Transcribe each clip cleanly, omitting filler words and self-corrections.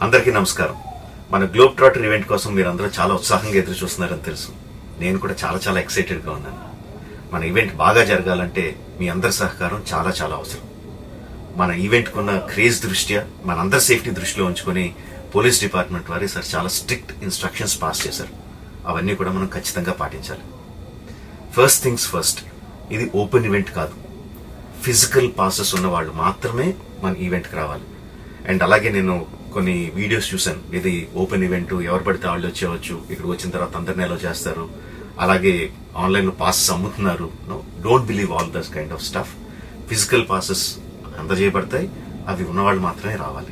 అందరికీ నమస్కారం. మన గ్లోబ్ ట్రాటర్ ఈవెంట్ కోసం మీరందరూ చాలా ఉత్సాహంగా ఎదురు చూస్తున్నారని తెలుసు. నేను కూడా చాలా ఎక్సైటెడ్గా ఉన్నాను. మన ఈవెంట్ బాగా జరగాలంటే మీ అందరి సహకారం చాలా అవసరం. మన ఈవెంట్కి ఉన్న క్రేజ్ దృష్ట్యా మనందరి సేఫ్టీ దృష్టిలో ఉంచుకొని పోలీస్ డిపార్ట్మెంట్ వారు సార్ చాలా స్ట్రిక్ట్ ఇన్స్ట్రక్షన్స్ పాస్ చేశారు. అవన్నీ కూడా మనం ఖచ్చితంగా పాటించాలి. ఫస్ట్ థింగ్స్ ఫస్ట్, ఇది ఓపెన్ ఈవెంట్ కాదు. ఫిజికల్ పాసెస్ ఉన్న వాళ్ళు మాత్రమే మన ఈవెంట్కి రావాలి. అండ్ అలాగే నేను కొన్ని వీడియోస్ చూశాను, ఇది ఓపెన్ ఈవెంట్, ఎవరు పడితే వాళ్ళు వచ్చేవచ్చు, ఇక్కడికి వచ్చిన తర్వాత అందరినీ ఎలా చేస్తారు, అలాగే ఆన్లైన్లో పాసెస్ అమ్ముతున్నారు. Don't believe all this kind of stuff. Physical passes అందజేయబడతాయి, అవి ఉన్నవాళ్ళు మాత్రమే రావాలి.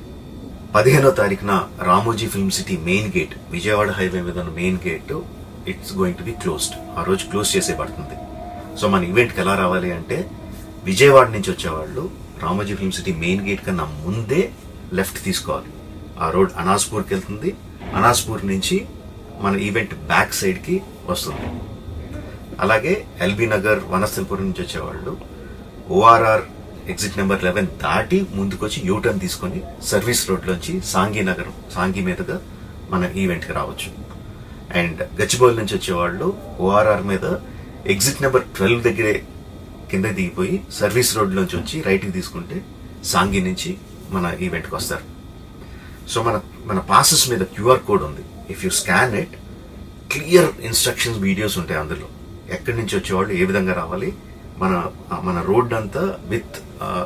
15వ తారీఖున Ramoji film city main gate, Vijayawada highway మీద ఉన్న main gate it's going to be closed. ఆ రోజు క్లోజ్ చేసేయబడుతుంది. సో మన ఈవెంట్కి ఎలా రావాలి అంటే, విజయవాడ నుంచి వచ్చేవాళ్ళు Ramoji film city main gate కన్నా ముందే లెఫ్ట్ తీసుకోవాలి. ఆ రోడ్ అనాస్పూర్కి వెళ్తుంది. అనాస్పూర్ నుంచి మన ఈవెంట్ బ్యాక్ సైడ్కి వస్తుంది. అలాగే ఎల్బీ నగర్, వనస్థలపురం నుంచి వచ్చేవాళ్ళు ఓఆర్ఆర్ ఎగ్జిట్ నెంబర్ 11 దాటి ముందుకొచ్చి యూటర్న్ తీసుకొని సర్వీస్ రోడ్లోంచి సాంఘీ మీదుగా మన ఈవెంట్కి రావచ్చు. అండ్ గచ్చిబౌలి నుంచి వచ్చేవాళ్ళు ఓఆర్ఆర్ మీద ఎగ్జిట్ నెంబర్ 12 దగ్గరే కింద దిగిపోయి సర్వీస్ రోడ్లోంచి వచ్చి రైట్కి తీసుకుంటే సాంఘీ నుంచి మన ఈవెంట్కి వస్తారు. సో మన పాసెస్ మీద క్యూఆర్ కోడ్ ఉంది. If you scan it, clear instructions videos ఉంటాయి అందులో. ఎక్కడి నుంచి వచ్చేవాళ్ళు ఏ విధంగా రావాలి, మన రోడ్ అంతా విత్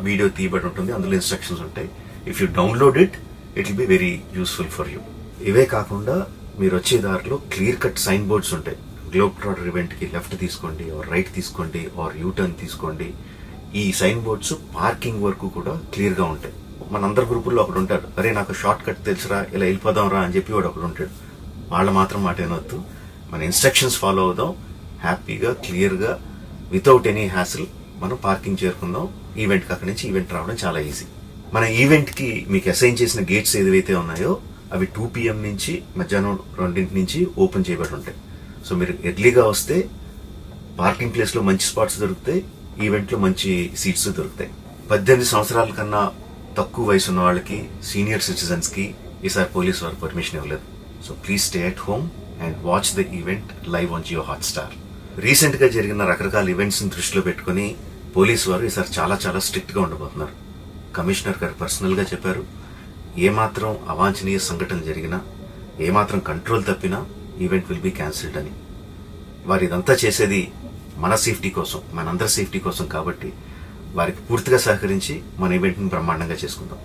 వీడియో తీయబడి ఉంటుంది. అందులో ఇన్స్ట్రక్షన్స్ ఉంటాయి. If you download it will be very useful for you. ఇవే కాకుండా మీరు వచ్చే దారిలో క్లియర్ కట్ సైన్ బోర్డ్స్ ఉంటాయి. గ్లోబ్ ట్రాటర్ ఈవెంట్కి లెఫ్ట్ తీసుకోండి, ఆర్ రైట్ తీసుకోండి, ఆర్ యూటర్న్ తీసుకోండి. ఈ సైన్ బోర్డ్స్ పార్కింగ్ వరకు కూడా క్లియర్గా ఉంటాయి. మనందరి గ్రూపుల్లో ఒకడు ఉంటాడు, అరే నాకు షార్ట్ కట్ తెలుసురా, ఇలా వెళ్ళిపోదాం రా అని చెప్పి వాడు ఒకడు ఉంటాడు. వాళ్ళ మాత్రం మాట ఏనొద్దు. మన ఇన్స్ట్రక్షన్స్ ఫాలో అవుదాం. హ్యాపీగా క్లియర్గా వితౌట్ ఎనీ హ్యాసిల్ మనం పార్కింగ్ చేరుకుందాం. ఈవెంట్కి అక్కడి నుంచి ఈవెంట్ రావడం చాలా ఈజీ. మన ఈవెంట్కి మీకు అసైన్ చేసిన గేట్స్ ఏదైతే ఉన్నాయో అవి 2 PM నుంచి మధ్యాహ్నం 2 నుంచి ఓపెన్ చేయబడి ఉంటాయి. సో మీరు ఎర్లీగా వస్తే పార్కింగ్ ప్లేస్లో మంచి స్పాట్స్ దొరుకుతాయి, ఈవెంట్లో మంచి సీట్స్ దొరుకుతాయి. 18 సంవత్సరాల కన్నా తక్కువ వయసు ఉన్న వాళ్ళకి, సీనియర్ సిటిజన్స్కి ఈసారి పోలీస్ వారు పర్మిషన్ ఇవ్వలేదు. So please stay at home and watch the event live on Jio Hotstar. రీసెంట్గా జరిగిన రకరకాల ఈవెంట్స్ని దృష్టిలో పెట్టుకుని పోలీసు వారు ఈసారి చాలా స్ట్రిక్ట్గా ఉండబోతున్నారు. కమిషనర్ గారు పర్సనల్గా చెప్పారు, ఏమాత్రం అవాంఛనీయ సంఘటన జరిగినా, ఏమాత్రం కంట్రోల్ తప్పినా ఈవెంట్ విల్ బి క్యాన్సిల్డ్ అని. వారు ఇదంతా చేసేది మన సేఫ్టీ కోసం, మనందరి సేఫ్టీ కోసం. కాబట్టి వారికి పూర్తిగా సహకరించి మన ఈవెంట్ని బ్రహ్మాండంగా చేసుకుందాం.